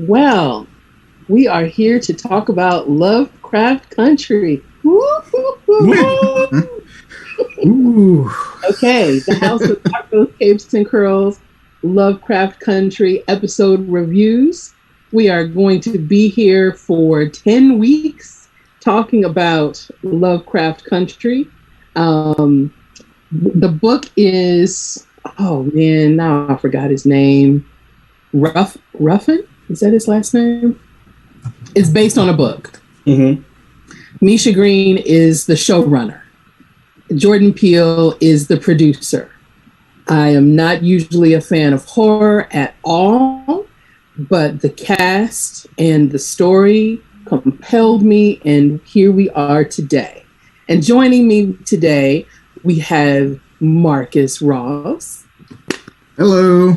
Well, we are here to talk about Lovecraft Country. Ooh. Okay, the House of Tacos, Capes, and Curls, Lovecraft Country episode reviews. We are going to be here for 10 weeks talking about Lovecraft Country. The book is, oh man, now I forgot his name. Ruffin? Is that his last name? It's based on a book. Mm-hmm. Misha Green is the showrunner. Jordan Peele is the producer. I am not usually a fan of horror at all, but the cast and the story compelled me, and here we are today. And joining me today, we have Marcus Ross. Hello.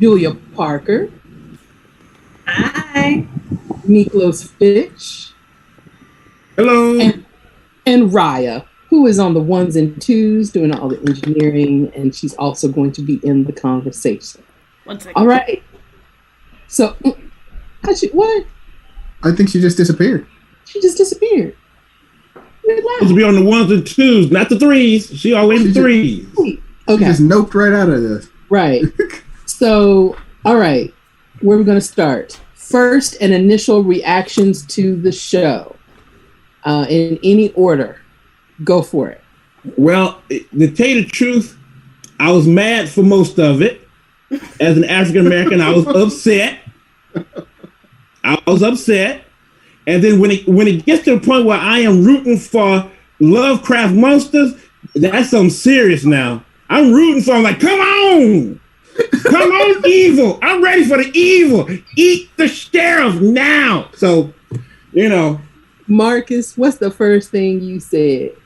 Julia Parker. Hi. Miklos Fitch. Hello. And Raya, who is on the ones and twos doing all the engineering, and she's also going to be in the conversation. 1 second. All right. So, what? I think she just disappeared. She just disappeared. Supposed to be on the ones and twos, not the threes. She always the threes. She Okay. just noped right out of this. Right. So, all right. Where are we going to start? First, and initial reactions to the show. In any order. Go for it. Well, to tell you the truth, I was mad for most of it. As an African American, I was upset. And then when it gets to the point where I am rooting for Lovecraft monsters, that's something serious now. I'm rooting for them, like, come on! Come on, evil! I'm ready for the evil! Eat the sheriff now! So, you know. Marcus, what's the first thing you said?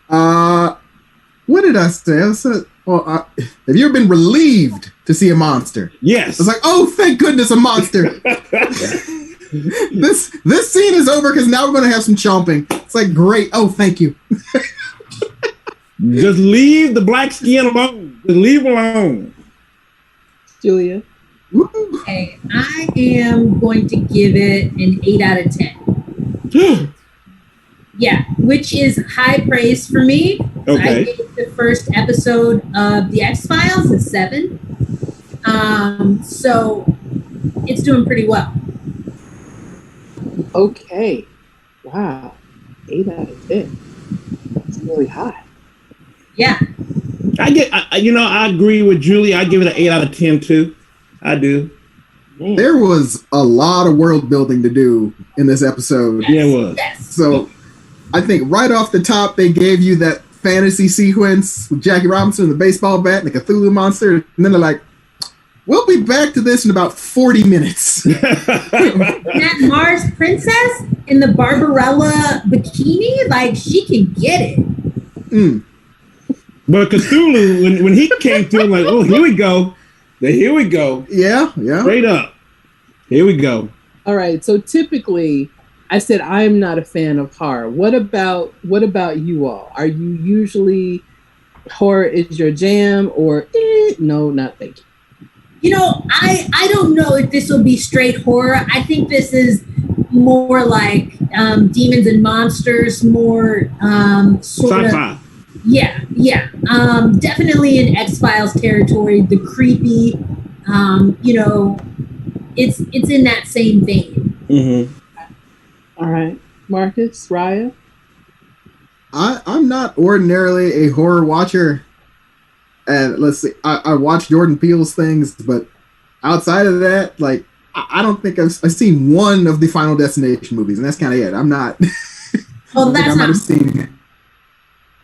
What did I say? I said, have you ever been relieved to see a monster? Yes. I was like, oh, thank goodness, a monster. This scene is over because now we're going to have some chomping. It's like, great. Oh, thank you. Just leave the black skin alone. Just leave it alone. Julia? Okay, I am going to give it an 8 out of 10. Yeah, which is high praise for me. Okay. I gave the first episode of The X-Files a 7. So it's doing pretty well. Okay. Wow. 8 out of 10. That's really high. Yeah. I agree with Julie. I give it an 8 out of 10 too. I do. Man. There was a lot of world building to do in this episode. Yeah, it was. Yes. So I think right off the top, they gave you that fantasy sequence with Jackie Robinson and the baseball bat and the Cthulhu monster. And then they're like, we'll be back to this in about 40 minutes. That Mars princess in the Barbarella bikini, like, she can get it. Mm. But Cthulhu, when he came through, I'm like, oh, here we go. Here we go. Yeah. Straight up. Here we go. All right. So typically, I said I'm not a fan of horror. What about you all? Are you usually horror is your jam, or no, not thank you? You know, I don't know if this will be straight horror. I think this is more like demons and monsters, more sort Sci-fi. of. Yeah. Definitely in X-Files territory. The creepy, it's in that same vein. Mm-hmm. All right, Marcus, Raya. I'm not ordinarily a horror watcher. And let's see, I watch Jordan Peele's things, but outside of that, like, I don't think I've seen one of the Final Destination movies, and that's kind of it. I'm not. Well, that's not. Seen,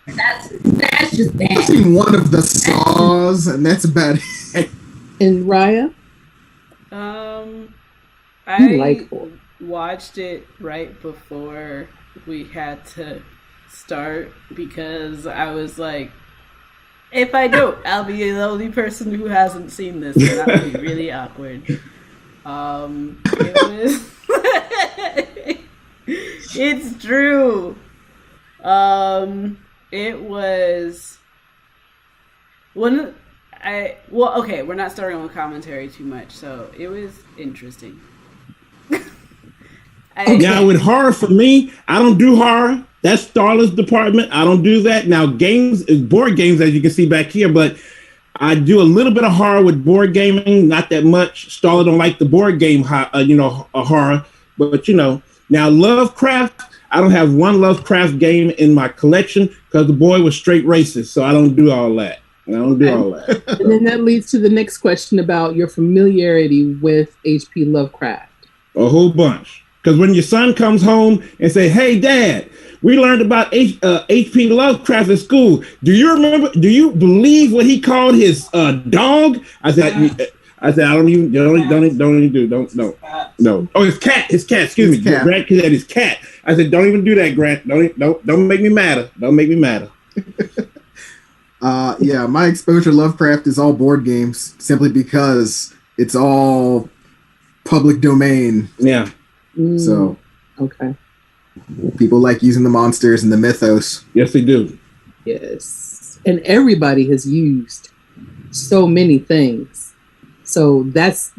that's just bad. I've seen one of the Saws, and that's about it. And Raya. I watched it right before we had to start because I was like, if I don't, I'll be the only person who hasn't seen this, and that would be really awkward. It was it's true. It was one. okay, we're not starting with commentary too much, so it was interesting. Now with horror, for me, I don't do horror. That's Starla's department. I don't do that. Now games is board games, as you can see back here, but I do a little bit of horror with board gaming, not that much. Starla don't like the board game, horror, but now Lovecraft. I don't have one Lovecraft game in my collection because the boy was straight racist, so I don't do all that. And then that leads to the next question about your familiarity with H.P. Lovecraft. A whole bunch. Because when your son comes home and say, "Hey, Dad, we learned about H.P. Lovecraft at school. Do you remember? Do you believe what he called his dog?" I said, "I don't even do. Oh, his cat. Excuse me. Grant had his cat. I said, don't even do that, Grant. Don't make me madder. Don't make me madder." Yeah, my exposure to Lovecraft is all board games, simply because it's all public domain. Yeah. So, okay. People like using the monsters and the mythos. Yes, they do. Yes. And everybody has used so many things. So that's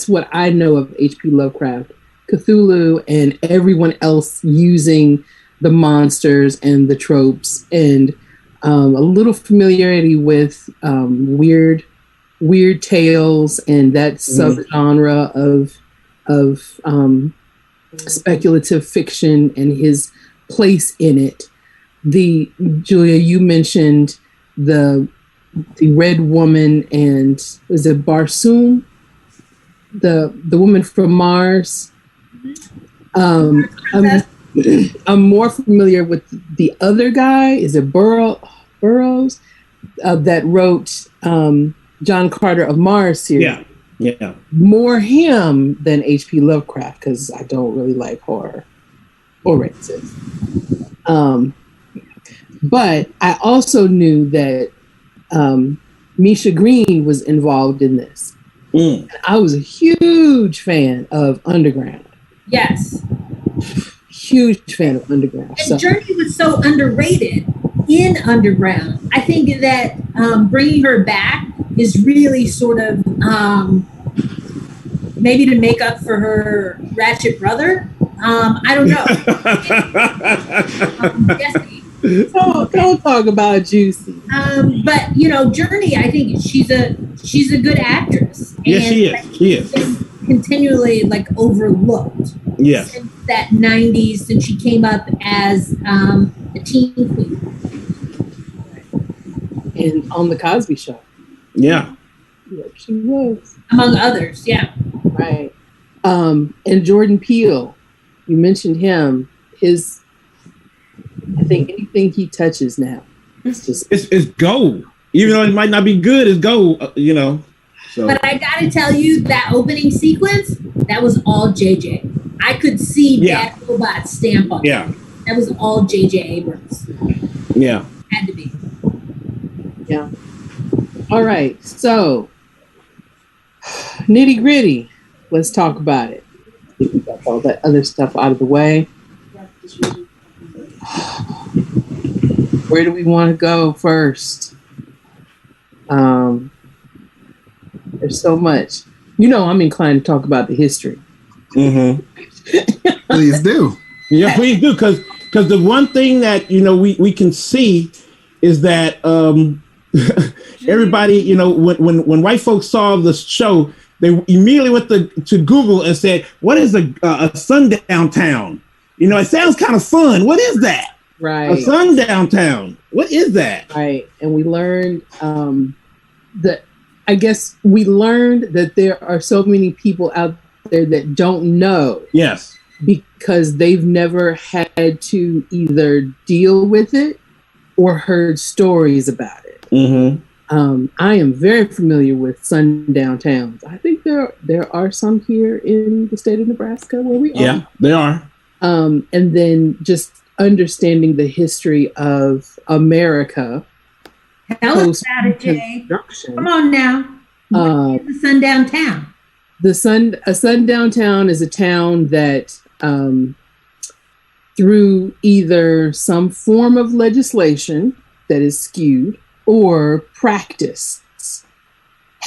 what I know of H.P. Lovecraft. Cthulhu and everyone else using the monsters and the tropes, and a little familiarity with weird tales and that subgenre of speculative fiction and his place in it. Julia, you mentioned the Red Woman, and was it Barsoom, the woman from Mars? I'm more familiar with the other guy. Is it Burroughs that wrote John Carter of Mars series? Yeah. More him than H.P. Lovecraft, because I don't really like horror or racism. But I also knew that Misha Green was involved in this. I was a huge fan of Underground. Yes. Huge fan of Underground. And Journey was so underrated in Underground. I think that bringing her back is really sort of maybe to make up for her ratchet brother. I don't know. Jesse. Don't talk about Juicy. But Journey, I think she's a good actress. Yes, she is. Continually overlooked. Yes. Since that 90s, since she came up as a teen queen. And on the Cosby Show. Yeah. Yep, she was. Among others, yeah. Right. And Jordan Peele, you mentioned him. I think anything he touches now, it's gold. Even though it might not be good, it's gold. So. But I gotta tell you, that opening sequence, that was all JJ. I could see that robot stamp on it. Yeah. That was all JJ Abrams. Yeah. Had to be. Yeah. All right. So, nitty gritty. Let's talk about it. I think we got all that other stuff out of the way. Where do we want to go first? There's so much. I'm inclined to talk about the history. Mm-hmm. Please do. Yeah, please do, because the one thing that we can see is that everybody, when white folks saw the show, they immediately went to Google and said, "What is a sundown town?" It sounds kind of fun. What is that? Right. A sundown town. What is that? Right. And we learned that there are so many people out there that don't know. Yes. Because they've never had to either deal with it or heard stories about it. Mm-hmm. I am very familiar with sundown towns. I think there are some here in the state of Nebraska where we are. Yeah, they are. And then just understanding the history of America. Tell us about it, Jay. Come on now. What is the sundown town? A sundown town is a town that through either some form of legislation that is skewed or practice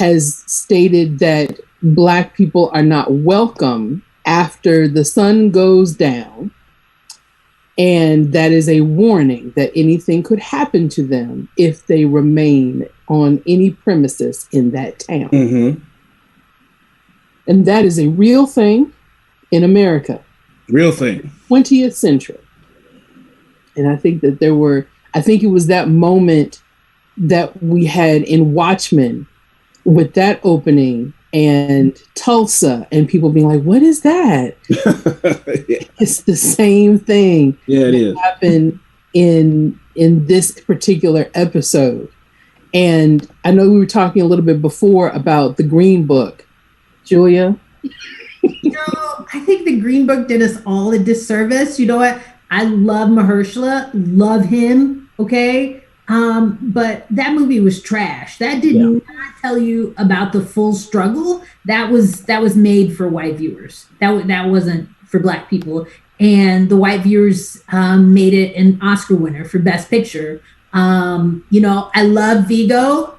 has stated that Black people are not welcome after the sun goes down. And that is a warning that anything could happen to them if they remain on any premises in that town. Mm-hmm. And that is a real thing in America. Real thing. 20th century. And I think that it was that moment that we had in Watchmen with that opening and Tulsa and people being like, what is that? Yeah. It's the same thing. Yeah, it is. Happened in this particular episode. And I know we were talking a little bit before about the Green Book. Julia? I think the Green Book did us all a disservice. You know what? I love Mahershala, love him, okay? But that movie was trash. That did not tell you about the full struggle. That was made for white viewers. That wasn't for Black people. And the white viewers made it an Oscar winner for Best Picture. I love Viggo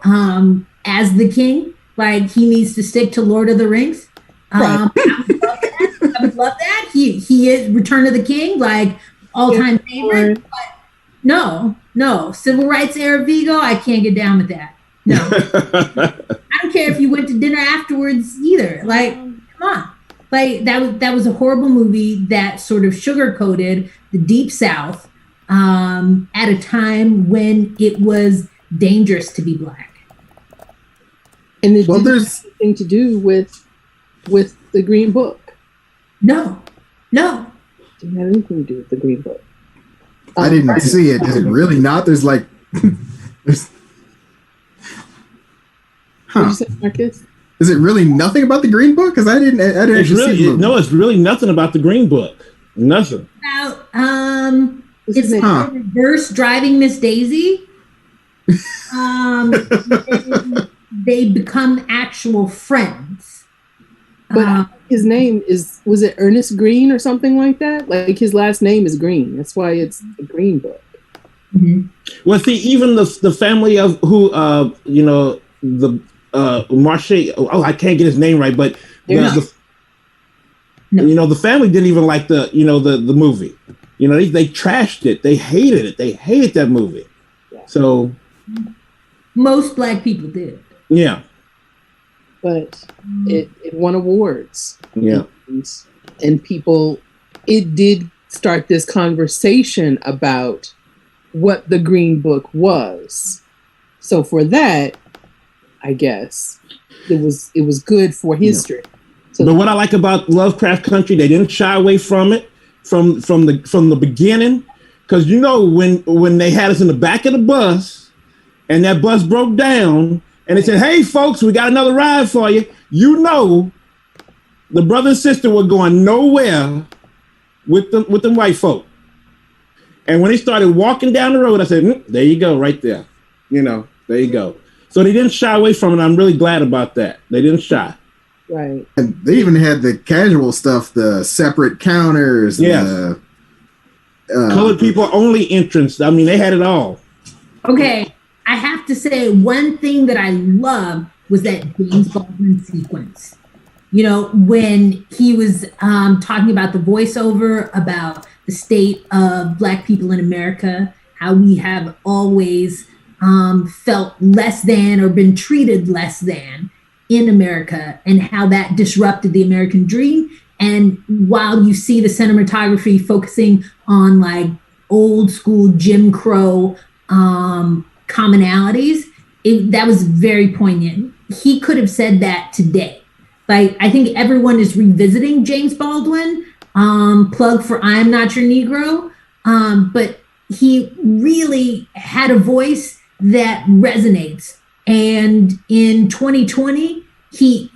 as the king. Like, he needs to stick to Lord of the Rings. Right. I would love that. He is Return of the King, like all-time favorite. But no, civil rights era Viggo, I can't get down with that. No. I don't care if you went to dinner afterwards either. Like, come on. Like, that was a horrible movie that sort of sugar-coated the Deep South at a time when it was dangerous to be Black. And it didn't have anything to do with the Green Book. No. Didn't have anything to do with the Green Book. I didn't see it. Is it really not? There's like, there's. What did you say, Marcus? Is it really nothing about the Green Book? Because I didn't actually see the movie. No, it's really nothing about the Green Book. Nothing. About it's reverse driving Miss Daisy. They become actual friends. But his name was it Ernest Green or something like that? Like, his last name is Green. That's why it's the Green Book. Mm-hmm. Well, see, even the family of who, the Marche, I can't get his name right, but the family didn't even like the movie. They trashed it. They hated it. They hated that movie. Yeah. So most Black people did. Yeah. But it won awards. Yeah. And people, it did start this conversation about what the Green Book was. So for that, I guess it was good for history. So, but what I like about Lovecraft Country, they didn't shy away from it from the beginning, because when they had us in the back of the bus and that bus broke down and they said, "Hey folks, we got another ride for you." The brother and sister were going nowhere with the white folk. And when they started walking down the road, I said, "There you go, right there. There you go." So they didn't shy away from it. I'm really glad about that. They didn't shy. Right. And they even had the casual stuff, the separate counters, the colored people only entrance. I mean, they had it all. Okay, I have to say one thing that I love was that James Baldwin sequence. When he was talking about the voiceover about the state of Black people in America, how we have always felt less than or been treated less than in America, and how that disrupted the American dream. And while you see the cinematography focusing on like old school Jim Crow commonalities, that was very poignant. He could have said that today. Like, I think everyone is revisiting James Baldwin, plug for I'm Not Your Negro, but he really had a voice that resonates. And in 2020, he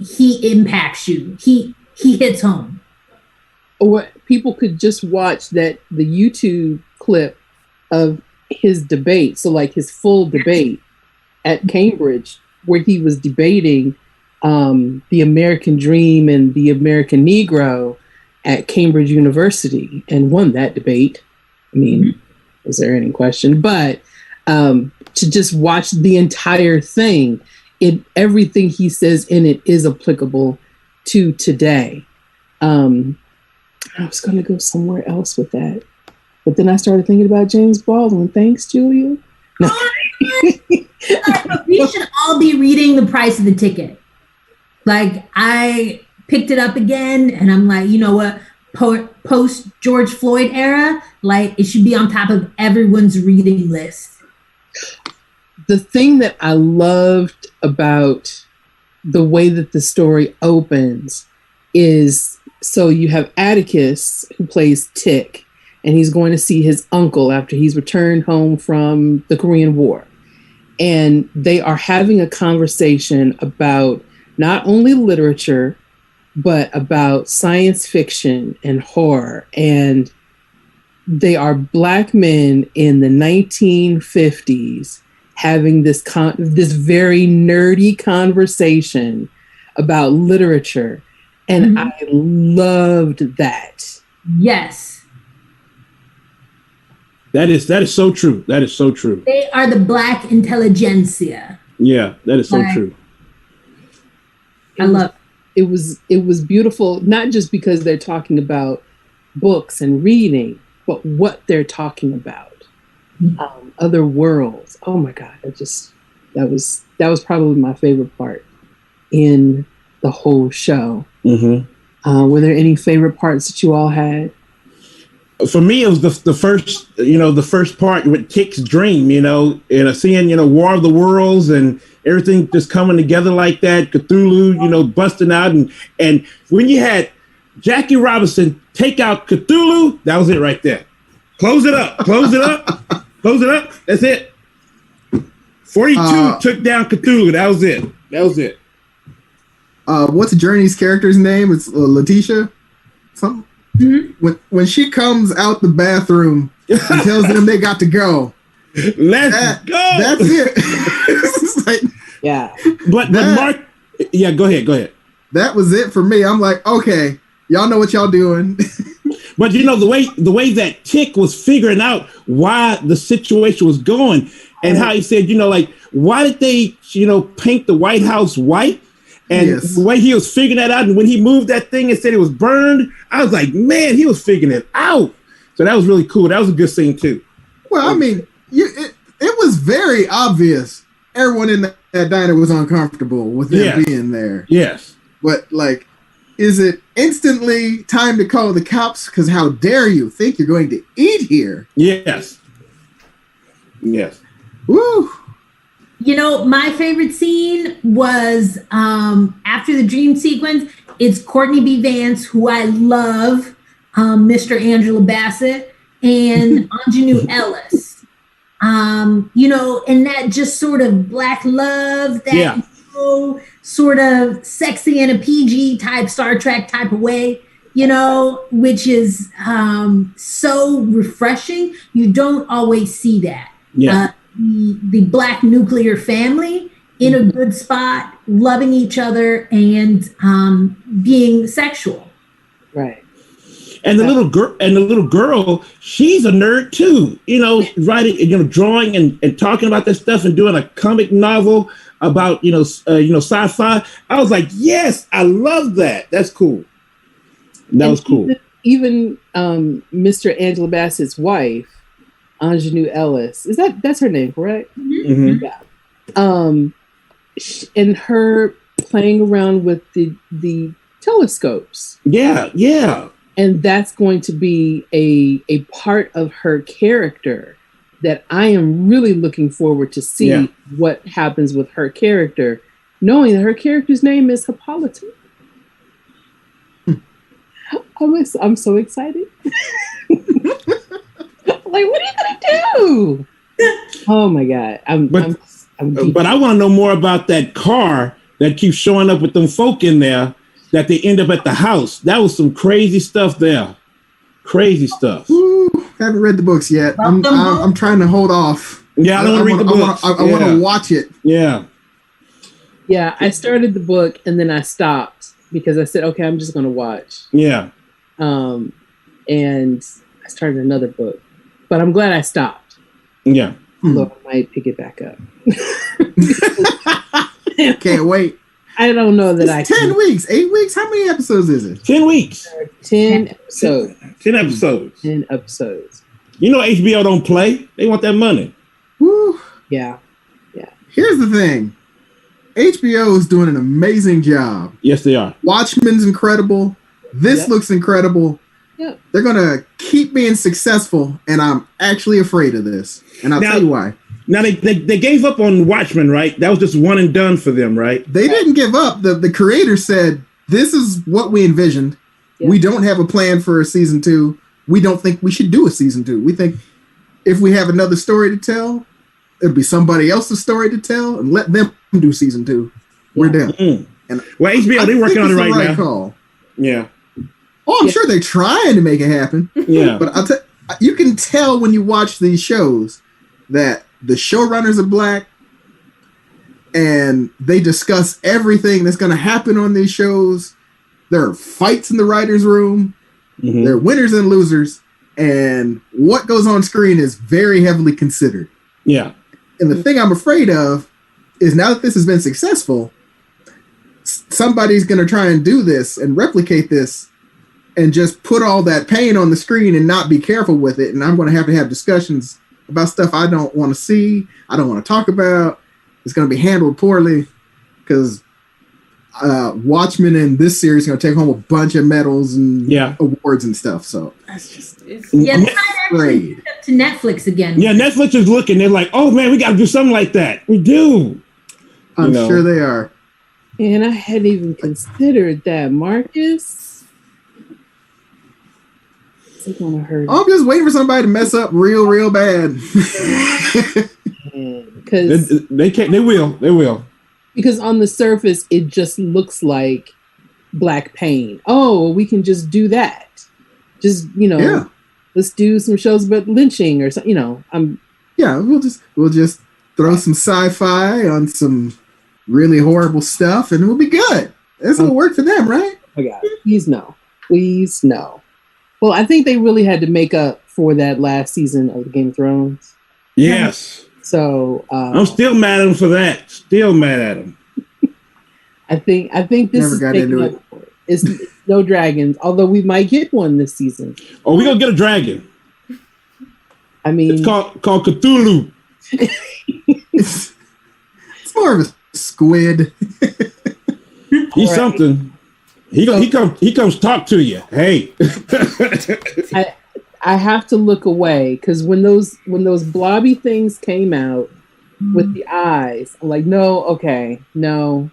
impacts you. He hits home. Or people could just watch the YouTube clip of his debate. So like his full debate at Cambridge, where he was debating the American dream and the American Negro at Cambridge University, and won that debate. I mean, is there any question? But to just watch the entire thing, everything he says in it is applicable to today. I was going to go somewhere else with that, but then I started thinking about James Baldwin. Thanks, Julia. No. We should all be reading The Price of the Ticket. Like, I picked it up again, and I'm like, you know what? Post George Floyd era, like, it should be on top of everyone's reading list. The thing that I loved about the way that the story opens is, so you have Atticus, who plays Tick, and he's going to see his uncle after he's returned home from the Korean War. And they are having a conversation about not only literature, but about science fiction and horror. And they are Black men in the 1950s having this very nerdy conversation about literature. And I loved that. Yes. That is so true. That is so true. They are the Black intelligentsia. Yeah, that is so true. I love it. It was beautiful, not just because they're talking about books and reading, but what they're talking about. Other worlds. Oh my God. That was probably my favorite part in the whole show. Were there any favorite parts that you all had? For me, it was the first part with Tick's dream, and seeing, War of the Worlds and everything just coming together like that, Cthulhu, busting out. And when you had Jackie Robinson take out Cthulhu, that was it right there. Close it up. That's it. 42 took down Cthulhu. That was it. What's Journey's character's name? It's Letitia. Something. When she comes out the bathroom and tells them they got to go. Let's go. That's it. It's like, yeah. But Mark, yeah, go ahead. That was it for me. I'm like, okay, y'all know what y'all doing. But the way that Tick was figuring out why the situation was going, and how he said, why did they, paint the White House white? And the way he was figuring that out, and when he moved that thing and said it was burned, I was like, man, he was figuring it out. So that was really cool. That was a good scene too. Well, I mean, it was very obvious. Everyone in that diner was uncomfortable with them being there. Yes. But like, is it instantly time to call the cops? Because how dare you think you're going to eat here? Yes. Woo. My favorite scene was after the dream sequence. It's Courtney B. Vance, who I love, Mr. Angela Bassett, and Anjanou Ellis. And that just sort of Black love, that sort of sexy in a PG type Star Trek type of way, which is so refreshing. You don't always see that. Yeah. The Black nuclear family in a good spot, loving each other and being sexual. Right. And the little girl, she's a nerd too. Writing, drawing and talking about that stuff and doing a comic novel about sci-fi. I was like, yes, I love that. That's cool. That was cool. Even Mr. Angela Bassett's wife, Anjanou Ellis, that's her name, correct? Mm-hmm. Yeah. And her playing around with the telescopes. Yeah. And that's going to be a part of her character that I am really looking forward to see what happens with her character, knowing that her character's name is Hippolyta. I'm so excited. Like, what are you gonna do? Oh my God. But I want to know more about that car that keeps showing up with them folk in there that they end up at the house. That was some crazy stuff there. Crazy stuff. Ooh, haven't read the books yet. I'm trying to hold off. Yeah, I don't want to read the books. I want to watch it. Yeah. Yeah, I started the book and then I stopped because I said, okay, I'm just going to watch. Yeah. And I started another book, but I'm glad I stopped. Yeah. Although I might pick it back up. Can't wait. I don't know that It's 10 weeks, 8 weeks. How many episodes is it? 10 weeks. 10 episodes. 10 episodes. 10 episodes. You know HBO don't play. They want that money. Woo. Yeah. Here's the thing. HBO is doing an amazing job. Yes, they are. Watchmen's incredible. This looks incredible. Yep. They're going to keep being successful, and I'm actually afraid of this. And I'll tell you why. Now, they gave up on Watchmen, right? That was just one and done for them, right? They didn't give up. The creator said, this is what we envisioned. Yeah. We don't have a plan for a season 2. We don't think we should do a season 2. We think if we have another story to tell, it'll be somebody else's story to tell, and let them do season 2. We're done. Mm. And well, HBO, they're working on it right now. Call. Yeah. Oh, I'm sure they're trying to make it happen. Yeah. But you can tell when you watch these shows that the showrunners are black, and they discuss everything that's going to happen on these shows. There are fights in the writer's room. Mm-hmm. There are winners and losers. And what goes on screen is very heavily considered. Yeah. And the thing I'm afraid of is now that this has been successful, somebody's going to try and do this and replicate this and just put all that pain on the screen and not be careful with it. And I'm going to have discussions about stuff I don't want to see, I don't want to talk about. It's going to be handled poorly because Watchmen in this series is going to take home a bunch of medals and awards and stuff. So that's just afraid. To Netflix again. Yeah, Netflix is looking. They're like, oh man, we got to do something like that. We do. I'm sure they are. And I hadn't even considered that, Marcus. I'm just waiting for somebody to mess up real bad. Because they can't. They will. Because on the surface, it just looks like black pain. Oh, we can just do that. Just let's do some shows about lynching or something. We'll just throw some sci-fi on some really horrible stuff, and we'll be good. This will work for them, right? Oh God, please no. Well, I think they really had to make up for that last season of Game of Thrones. Yes. So I'm still mad at him for that. Still mad at him. I think this never got into it. It's no dragons, although we might get one this season. Oh, we're gonna get a dragon. I mean, it's called Cthulhu. It's more of a squid. He's something. He comes talk to you. Hey. I have to look away because when those blobby things came out with the eyes, I'm like, no,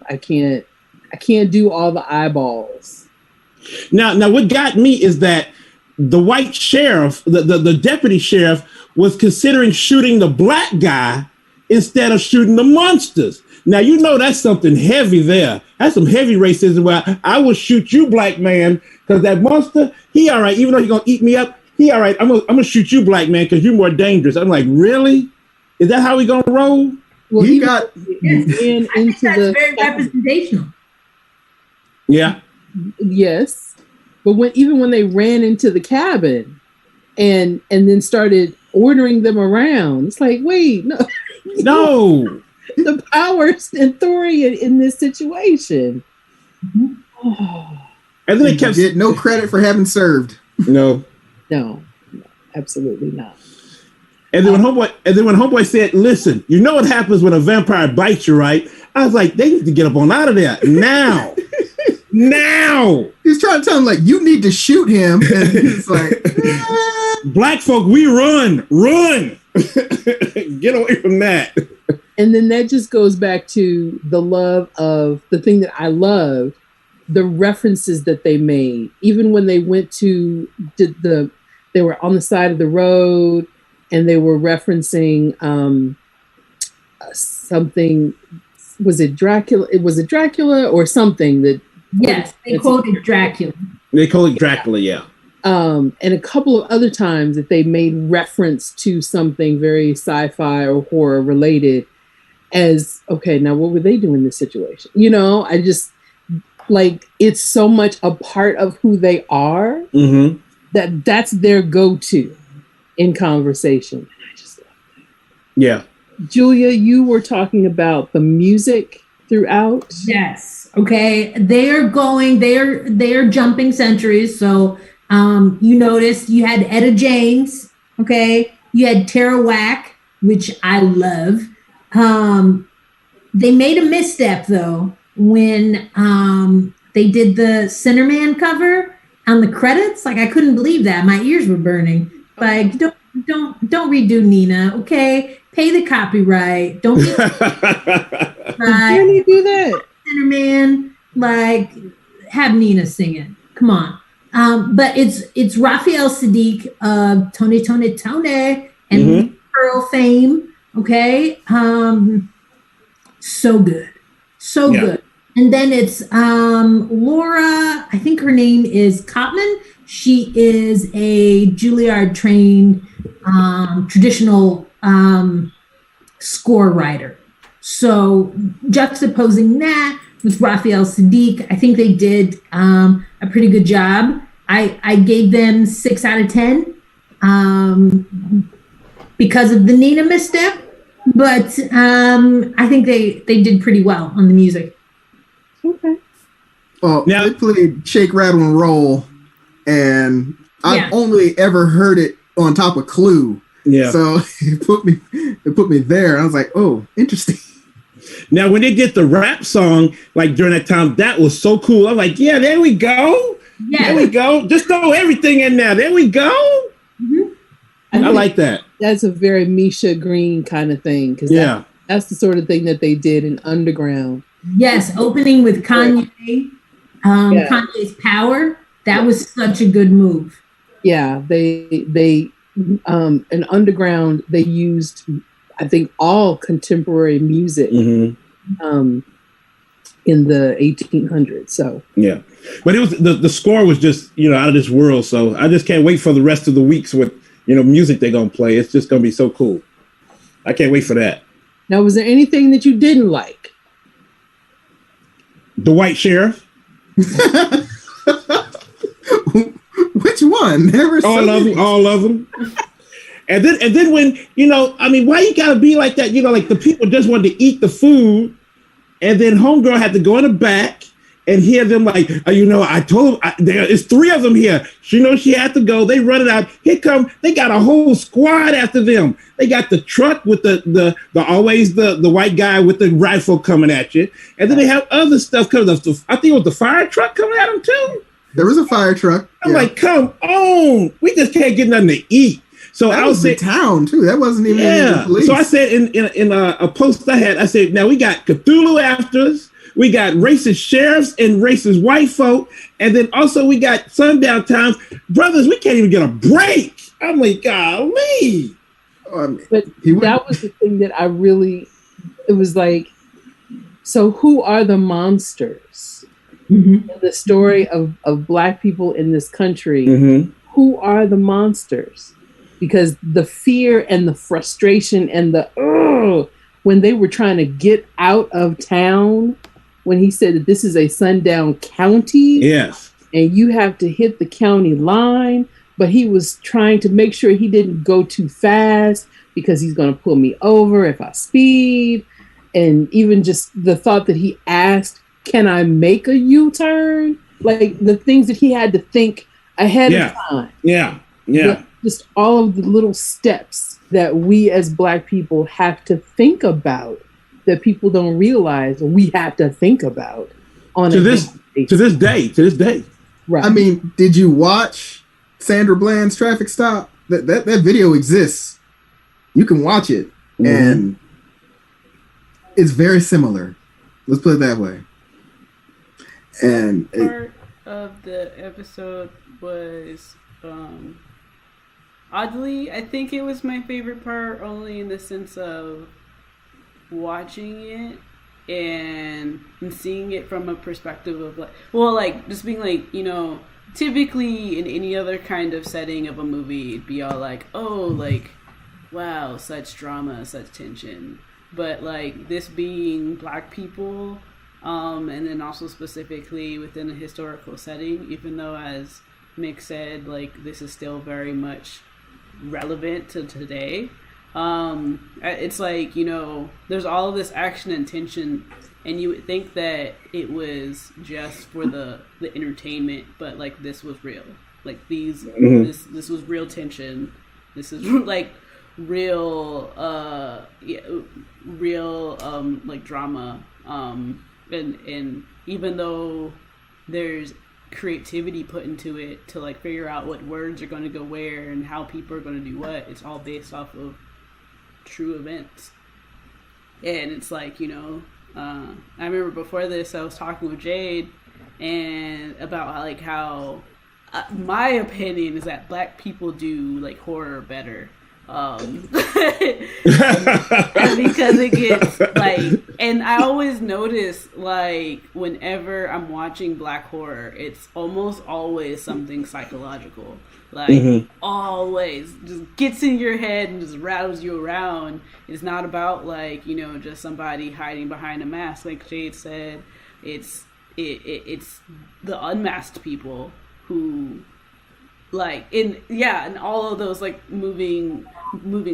I can't do all the eyeballs. Now what got me is that the white sheriff, the deputy sheriff, was considering shooting the black guy instead of shooting the monsters. Now, that's something heavy there. That's some heavy racism where I will shoot you, black man, because that monster, he all right. Even though he's going to eat me up, he all right. I'm gonna shoot you, black man, because you're more dangerous. I'm like, really? Is that how we going to roll? Well, he got into that's very representational. Yeah. Yes. But when they ran into the cabin and then started ordering them around, it's like, wait, no. No. The powers and authority in this situation. And then they kept get no credit for having served. No, absolutely not. And then when homeboy said, "Listen, you know what happens when a vampire bites you, right?" I was like, "They need to get up on out of there now." Now he's trying to tell him like, "You need to shoot him," and he's like, "Black folk, we run, get away from that." And then that just goes back to the love of the thing that I loved, the references that they made. Even when they went to they were on the side of the road and they were referencing something. Was it Dracula? Was it Dracula or something that? Yes, they quoted Dracula. They call it Dracula, yeah. And a couple of other times that they made reference to something very sci-fi or horror related as, okay, now what were they doing in this situation? I just, like, it's so much a part of who they are that that's their go-to in conversation. I just love that. Yeah. Julia, you were talking about the music throughout. Yes. Okay. They are jumping centuries. So you noticed you had Etta James. Okay. You had Tara Wack, which I love. They made a misstep though when they did the Centerman cover on the credits. Like I couldn't believe that. My ears were burning. Like don't redo Nina. Okay. Pay the copyright. Don't be Really do that? Centerman, like have Nina sing it. Come on. But it's Raphael Sadiq of Tony and Pearl fame. Okay. So good. So good. And then it's Laura, I think her name is Cotman. She is a Juilliard trained traditional score writer. So juxtaposing that with Raphael Sadiq, I think they did a pretty good job. I gave them 6 out of 10 because of the Nina misstep, but I think they did pretty well on the music. Okay. Well, Now- they played Shake, Rattle, and Roll, and I've Yeah. only ever heard it on top of Clue. Yeah. So it put me there. I was like, oh, interesting. Now, when they did the rap song, like during that time, that was so cool. I'm like, yeah, there we go. Yeah. There we go. Just throw everything in there. There we go. I think like that. That's a very Misha Green kind of thing, because that's the sort of thing that they did in Underground. Yes, opening with Kanye, Kanye's Power. That was such a good move. Yeah, they in Underground they used, I think, all contemporary music in the 1800s. So yeah, but it was the score was just out of this world. So I just can't wait for the rest of the weeks with music they're gonna play. It's just gonna be so cool. I can't wait for that. now, was there anything that you didn't like? The White Sheriff. Which one? All of them. And then when why you gotta be like that? Like the people just wanted to eat the food, and then homegirl had to go in the back and hear them like, I told there is 3 of them here. She knows she had to go. They run it out. Here come. They got a whole squad after them. They got the truck with the always the white guy with the rifle coming at you, and then they have other stuff coming up. I think it was the fire truck coming at them too. There was a fire truck. I'm like, come on, we just can't get nothing to eat. So that I was the town too. That wasn't even the police. So I said in a post I said, now we got Cthulhu after us. We got racist sheriffs and racist white folk. And then also we got sundown towns. Brothers, we can't even get a break. I'm like, golly. But that was the thing that it was like, so who are the monsters? In the story of Black people in this country, who are the monsters? Because the fear and the frustration and when they were trying to get out of town, when he said that this is a sundown county, yes, and you have to hit the county line, but he was trying to make sure he didn't go too fast because he's going to pull me over if I speed. And even just the thought that he asked, can I make a U-turn? Like the things that he had to think ahead of time. Yeah. Just all of the little steps that we as Black people have to think about that people don't realize we have to think about on to this day. Right. I mean, did you watch Sandra Bland's Traffic Stop? That video exists. You can watch it, and it's very similar. Let's put it that way. And part of the episode was oddly, I think it was my favorite part, only in the sense of watching it and seeing it from a perspective of just being like, typically in any other kind of setting of a movie, it'd be all like, oh, like, wow, such drama, such tension. But like this being Black people, and then also specifically within a historical setting, even though, as Mick said, like this is still very much relevant to today. It's like, there's all of this action and tension and you would think that it was just for the entertainment, but like this was real. Like this was real tension. This is like real like drama. And even though there's creativity put into it to like figure out what words are going to go where and how people are going to do what, it's all based off of true events. And it's like, you know, I remember before this I was talking with Jade and about how my opinion is that Black people do like horror better. And because it gets like, and I always notice like whenever I'm watching Black horror, it's almost always something psychological. Like always just gets in your head and just rattles you around. It's not about like, you know, just somebody hiding behind a mask. Like Jade said, it's the unmasked people who like in all of those like moving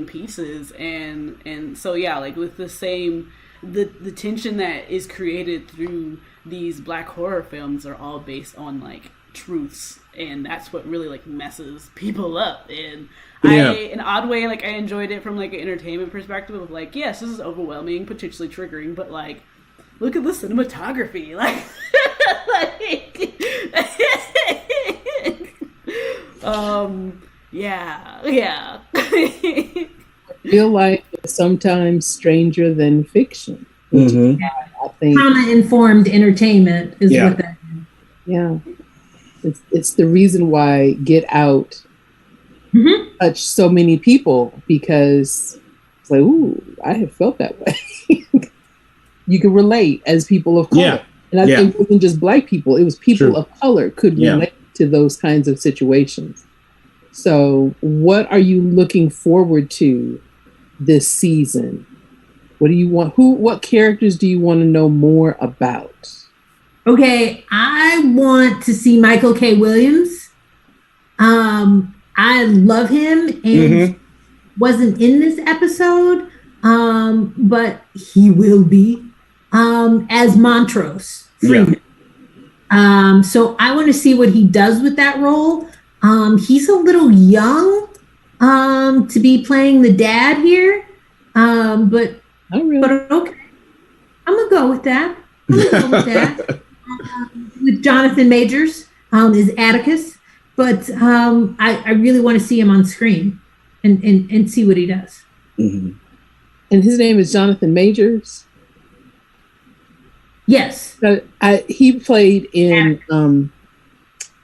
pieces and so like with the same the tension that is created through these Black horror films are all based on like truths, and that's what really like messes people up. And in an odd way, like I enjoyed it from like an entertainment perspective of like, yes, this is overwhelming, potentially triggering, but like look at the cinematography, like yeah. I feel like it's sometimes stranger than fiction. I think trauma-informed entertainment is what that is. Yeah. It's the reason why Get Out touched so many people, because it's like, ooh, I have felt that way. You can relate as people of color. Yeah. And I think it wasn't just Black people, it was people of color could relate to those kinds of situations. So what are you looking forward to this season? What do you want? What characters do you want to know more about? Okay, I want to see Michael K. Williams. I love him and wasn't in this episode, but he will be as Montrose Freeman. So I want to see what he does with that role. He's a little young to be playing the dad here, but okay, I'm gonna go with that. With Jonathan Majors is Atticus, but I really want to see him on screen and see what he does. And his name is Jonathan Majors. Yes, he played in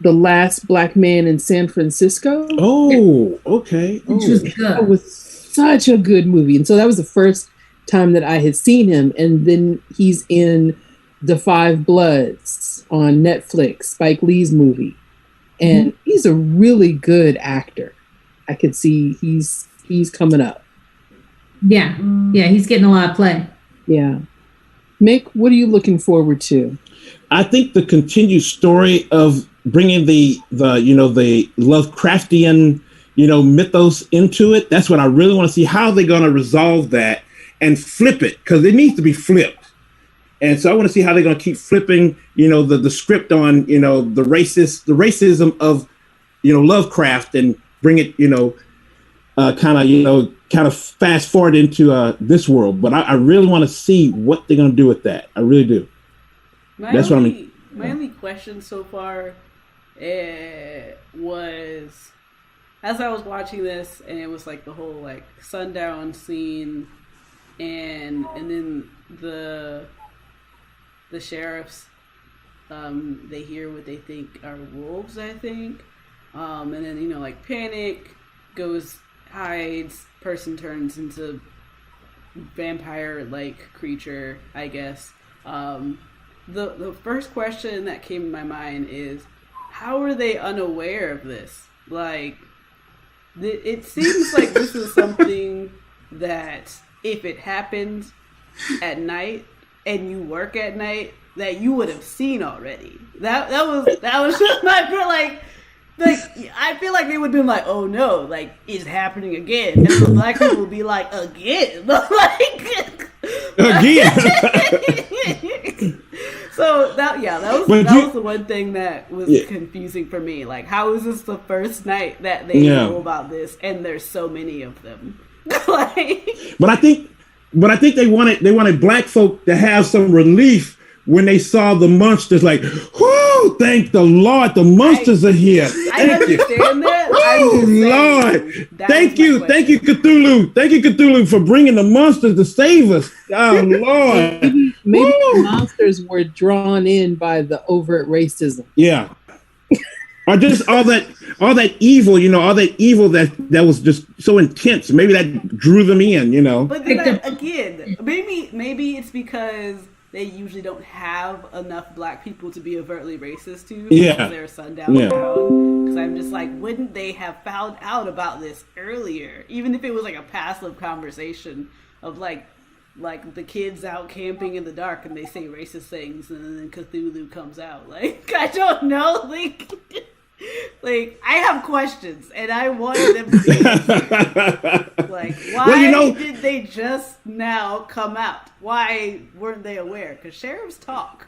The Last Black Man in San Francisco. Oh, okay. Which was good. That was such a good movie, and so that was the first time that I had seen him. And then he's in The Five Bloods on Netflix, Spike Lee's movie, and he's a really good actor. I could see he's coming up. Yeah, he's getting a lot of play. Yeah. Mick, what are you looking forward to? I think the continued story of bringing the Lovecraftian, mythos into it. That's what I really want to see. How they're going to resolve that and flip it, because it needs to be flipped. And so I want to see how they're going to keep flipping, the script on, the racism of, Lovecraft, and bring it, kind of fast forward into this world. But I really want to see what they're going to do with that. I really do. My only question so far was, as I was watching this, and it was like the whole like sundown scene, and then the sheriffs, they hear what they think are wolves, I think, and then like panic, goes, hides, person turns into vampire like creature, I guess. The first question that came to my mind is, how are they unaware of this? Like, it seems like this is something that if it happened at night and you work at night, that you would have seen already. That was just my feel like I feel like they would have been like, oh no, like it's happening again, and the Black people would be like, again, like again. So that was the one thing that was confusing for me. Like, how is this the first night that they know about this, and there's so many of them? Like, but I think they wanted black folk to have some relief when they saw the monsters. Like, whoo! Thank the Lord, the monsters are here. I understand that. Oh Lord! Thank you, Cthulhu. Thank you, Cthulhu, for bringing the monsters to save us. Oh Lord! Maybe the monsters were drawn in by the overt racism. Yeah. Or just all that evil, all that evil that was just so intense. Maybe that drew them in, But then again, maybe it's because they usually don't have enough black people to be overtly racist to because they're sundown town. Because I'm just like, wouldn't they have found out about this earlier? Even if it was like a passive conversation of like the kids out camping in the dark and they say racist things and then Cthulhu comes out. Like, I don't know. Like I have questions and I wanted them to be answered. Like, why did they just now come out? Why weren't they aware? Because sheriffs talk.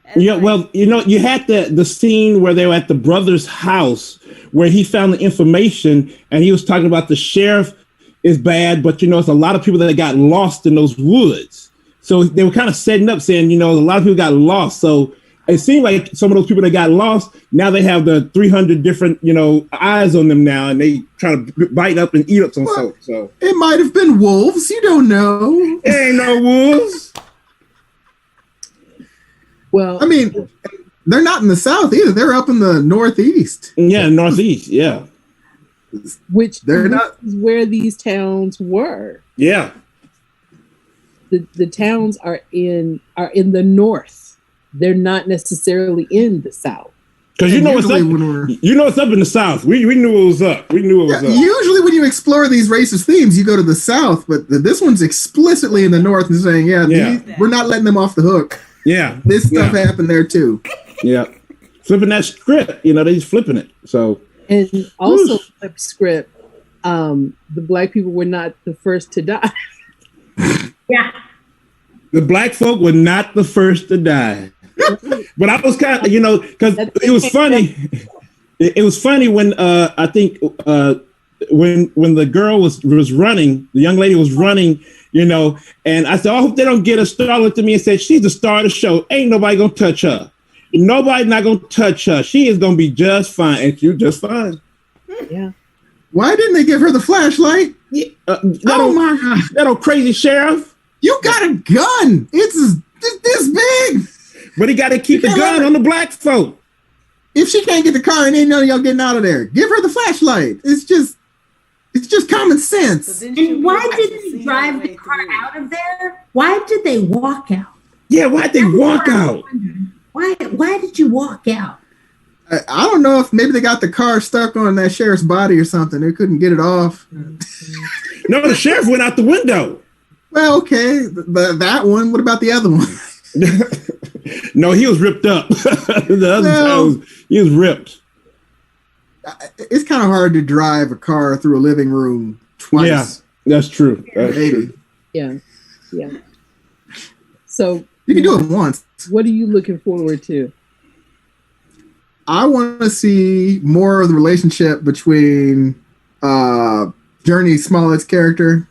And you had the scene where they were at the brother's house where he found the information and he was talking about the sheriff is bad, but it's a lot of people that got lost in those woods. So they were kind of setting up saying, a lot of people got lost. So it seemed like some of those people that got lost, now they have the 300 different, eyes on them now, and they try to bite up and eat up some folk. So it might have been wolves. You don't know. It ain't no wolves. Well, I mean, they're not in the South either. They're up in the Northeast. Yeah, Northeast. Yeah. They're not where these towns were. Yeah. The towns are in the North. They're not necessarily in the South. Because what's up. What's up in the South. We knew it was up. Usually when you explore these racist themes, you go to the South, but this one's explicitly in the North and saying, we're not letting them off the hook. Yeah. This stuff happened there too. Yeah. Flipping that script, they just flipping it. So. And also flip script, the black people were not the first to die. Yeah. The black folk were not the first to die. But I was kind of, because it was funny. It was funny when I think when the girl was running, the young lady was running, and I said, I hope they don't get a star. Looked at me and said, she's the star of the show. Ain't nobody gonna touch her. Nobody's not gonna touch her. She is gonna be just fine, and she's just fine. Yeah. Why didn't they give her the flashlight? Yeah, my God! That old crazy sheriff. You got a gun. It's this big. But he got to keep the gun on the black folk. If she can't get the car and ain't none of y'all getting out of there, give her the flashlight. It's just common sense. And why didn't they drive the car out of there? Why did they walk out? Yeah, why'd they walk out? Why did you walk out? I don't know if maybe they got the car stuck on that sheriff's body or something. They couldn't get it off. No, the sheriff went out the window. Well, okay, that one. What about the other one? No, he was ripped up. The other time he was ripped. It's kind of hard to drive a car through a living room twice. Yeah, that's true. Maybe. Yeah. So you can do it once. What are you looking forward to? I want to see more of the relationship between Journey Smollett's character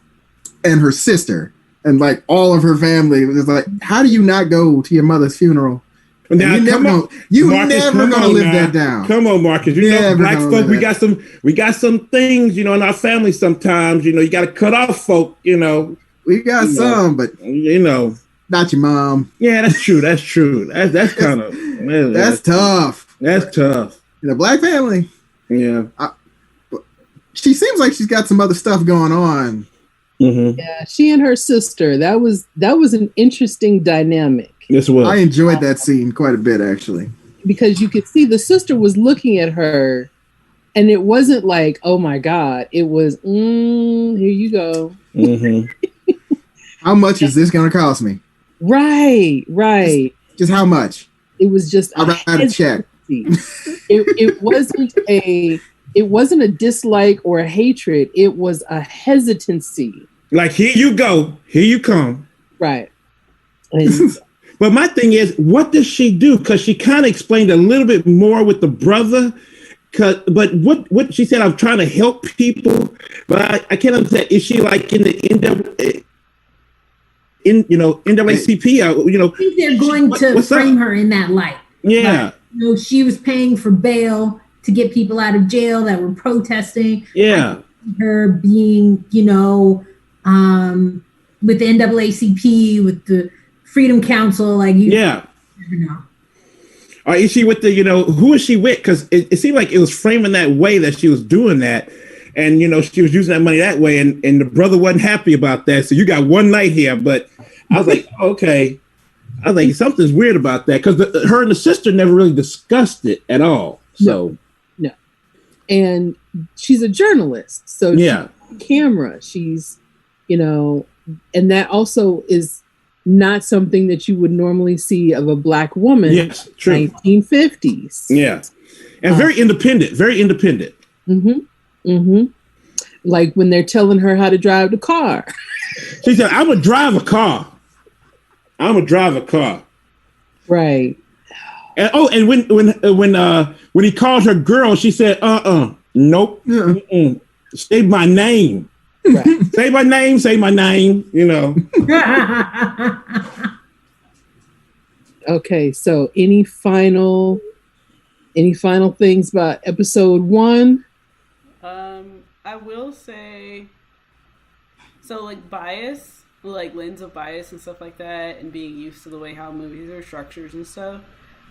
and her sister. And like all of her family was like, how do you not go to your mother's funeral? Now, you're never gonna live that down. Come on, Marcus. Black folk, we got some things, in our family sometimes, you got to cut off folk, We got some, but not your mom. Yeah, that's true. That's kind of that's tough. That's tough. In a black family. Yeah. She seems like she's got some other stuff going on. Mm-hmm. Yeah, she and her sister. That was an interesting dynamic. Yes, it was. I enjoyed that scene quite a bit, actually, because you could see the sister was looking at her, and it wasn't like, "Oh my God!" It was, "Here you go." Mm-hmm. How much is this going to cost me? Right. Just how much? It was just. I'll write a check. It wasn't a dislike or a hatred. It was a hesitancy. Like, here you go. Here you come. Right. But But my thing is, what does she do? Because she kind of explained a little bit more with the brother. But what she said, I'm trying to help people, but I can't understand. Is she like in the NAACP? I think they're going to frame her in that light. Yeah. Like, she was paying for bail to get people out of jail that were protesting. Yeah. Her being, with the NAACP, with the Freedom Council, like you never know. Or is she with the, who is she with? Because it seemed like it was framing that way that she was doing that. And, she was using that money that way. And the brother wasn't happy about that. So you got one night here. But I was like, okay. I was like, something's weird about that. Because her and the sister never really discussed it at all. So. No. And she's a journalist. So yeah. Camera. She's, and that also is not something that you would normally see of a Black woman. Yes, true. 1950s. Yeah. And very independent. Like when they're telling her how to drive the car. She said, I'm going to drive a car. Right. And when he called her girl, she said, nope. Say my name. Right. Say my name, Okay, so any final things about episode 1? I will say, so like bias, like lens of bias and stuff like that, and being used to the way how movies are structured and stuff.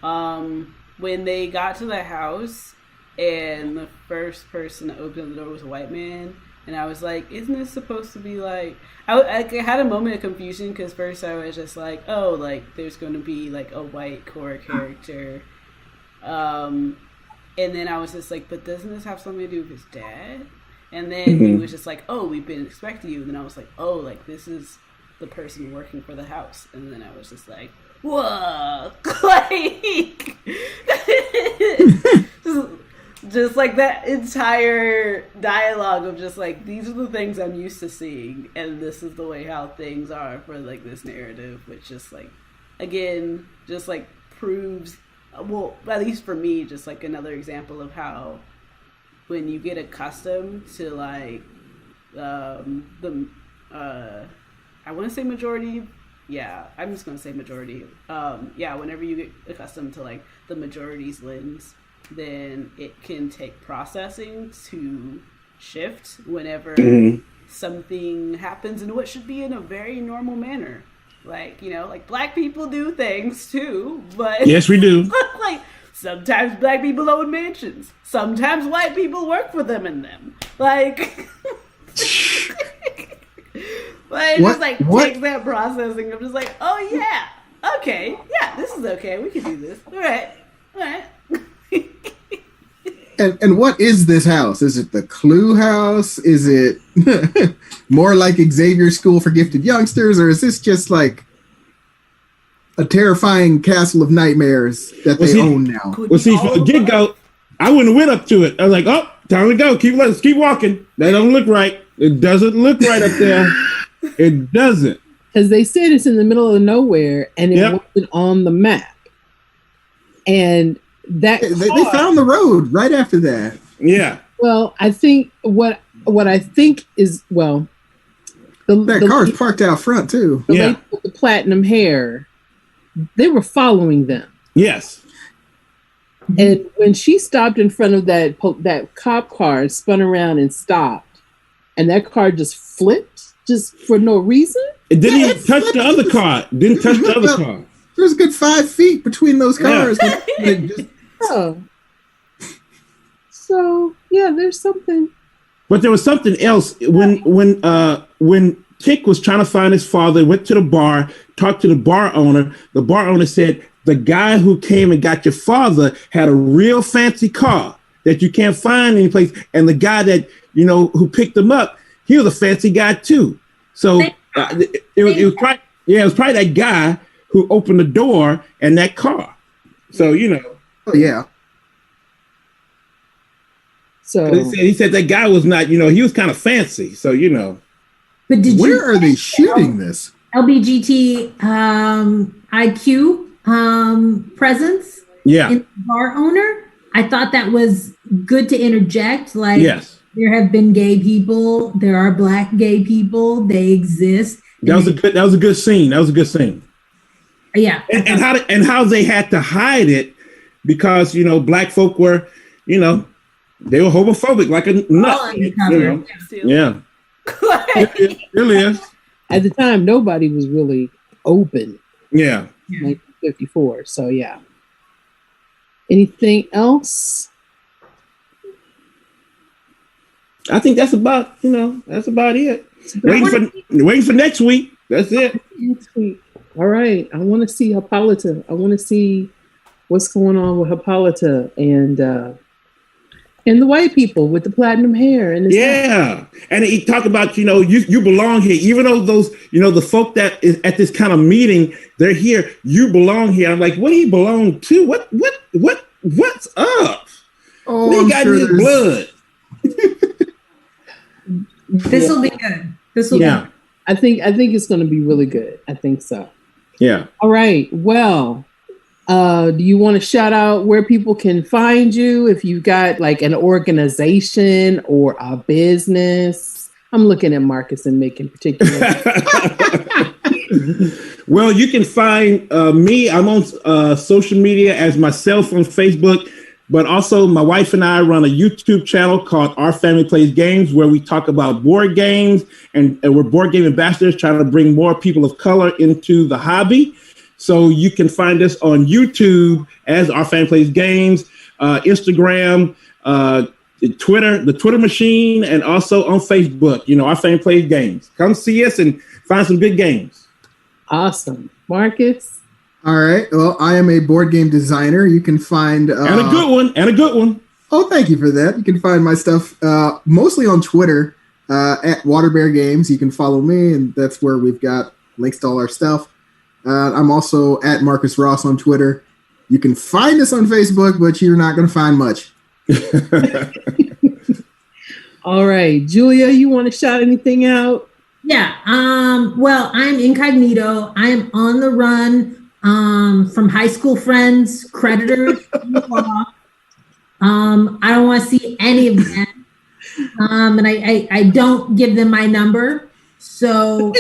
When they got to the house and the first person to open the door was a white man, and I was like, isn't this supposed to be like... I had a moment of confusion because first I was just like, oh, like there's going to be like a white core character. And then I was just like, but doesn't this have something to do with his dad? And then he was just like, oh, we've been expecting you. And then I was like, oh, like this is the person working for the house. And then I was just like, whoa. Like... Just like that entire dialogue of just like, these are the things I'm used to seeing, and this is the way how things are for like this narrative, which just like, again, just like proves, well, at least for me, just like another example of how when you get accustomed to like I want to say majority. Yeah, I'm just going to say majority. Whenever you get accustomed to like the majority's lens, then it can take processing to shift whenever something happens in what should be in a very normal manner. Like, like Black people do things too, but... Yes, we do. Like, sometimes Black people own mansions. Sometimes white people work for them in them. Like... But it just like takes that processing. I'm just like, oh yeah, okay, yeah, this is okay. We can do this. All right. And what is this house? Is it the Clue house? Is it more like Xavier's School for Gifted Youngsters, or is this just like a terrifying castle of nightmares that they own now? Well, see, from the get-go, I wouldn't have went up to it. I was like, oh, time to go. Let's keep walking. That don't look right. It doesn't look right up there. It doesn't. Because they said it's in the middle of nowhere, and it wasn't on the map. And that they found the road right after that. Yeah. Well, I think what I think is that car's parked out front too. The lady with the platinum hair, they were following them. Yes. And when she stopped in front of that cop car, spun around and stopped, and that car just flipped just for no reason. It didn't even touch the other car. Didn't touch the other car. There's a good 5 feet between those cars. Yeah. So yeah, there's something. But there was something else when Tick was trying to find his father. Went to the bar, talked to the bar owner. The bar owner said the guy who came and got your father had a real fancy car that you can't find anyplace, and the guy that who picked him up, he was a fancy guy too. So it was probably that guy who opened the door and that car. So Oh yeah. So he said that guy was not, he was kind of fancy. So But where are they shooting this? LBGT IQ presence Yeah. in the bar owner. I thought that was good to interject. Like, Yes. there have been gay people. There are Black gay people. They exist. That was a good scene. That was a good scene. Yeah. And how they had to hide it because, you know, Black folk were, you know, they were homophobic like a nut. You know? Yeah. It really is. At the time, nobody was really open. Yeah. 1954. So yeah. Anything else? I think that's about it. Waiting for next week. That's it. Next week. All right. I want to see Hippolyta. I want to see what's going on with Hippolyta and the white people with the platinum hair. And and he talked about, you know, you belong here. Even though those, you know, the folk that is at this kind of meeting, they're here. You belong here. I'm like, what do you belong to? What's up? Oh, they got his blood. This will be good. This will be good. I think it's going to be really good. I think so. Yeah. All right. Well, do you want to shout out where people can find you if you've got like an organization or a business? I'm looking at Marcus and making particular. Well, you can find me. I'm on social media as myself on Facebook. But also, my wife and I run a YouTube channel called Our Family Plays Games, where we talk about board games, and we're board game ambassadors trying to bring more people of color into the hobby. So you can find us on YouTube as Our Family Plays Games, Instagram, Twitter, the Twitter machine, and also on Facebook. You know, Our Family Plays Games. Come see us and find some good games. Awesome. Marcus? All right. Well, I am a board game designer. You can find... and a good one. Oh, thank you for that. You can find my stuff mostly on Twitter at Waterbear Games. You can follow me, and that's where we've got links to all our stuff. I'm also at Marcus Ross on Twitter. You can find us on Facebook, but you're not going to find much. All right. Julia, you want to shout anything out? Yeah. Well, I'm incognito. I am on the run. From high school friends, creditors, I don't want to see any of them. And I don't give them my number. So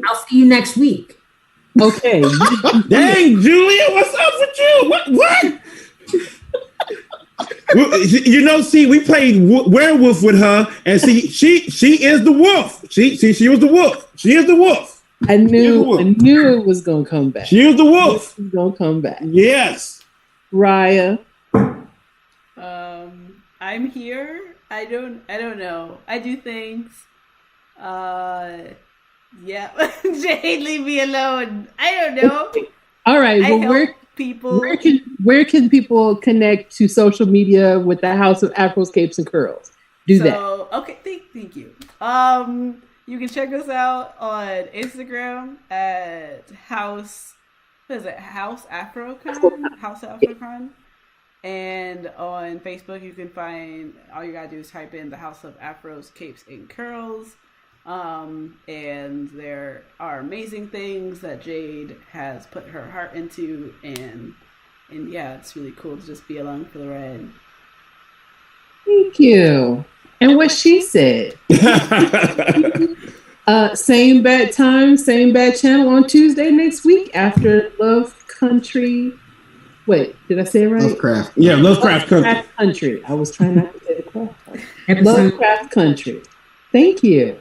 I'll see you next week. Okay. Dang, Julia, what's up with you? What? You know, see, we played werewolf with her, and see, she is the wolf. She was the wolf. She is the wolf. I knew it was gonna come back. She was the wolf. It was gonna come back. Yes. Raya. I'm here. I don't know. I do things. Yeah. Jade, leave me alone. I don't know. All right. Well, where can people connect to social media with the House of Afros, Capes, and Curls? Do that. Okay. Thank you. You can check us out on Instagram at House Afrocon. And on Facebook, you can find, all you gotta do is type in the House of Afros, Capes, and Curls. And there are amazing things that Jade has put her heart into, and yeah, it's really cool to just be along for the ride. Thank you. And what she said. Same bad time, same bad channel on Tuesday next week after Love Country. Wait, did I say it right? Lovecraft. Yeah, Lovecraft Country. I was trying not to say the craft. Lovecraft Country. Thank you.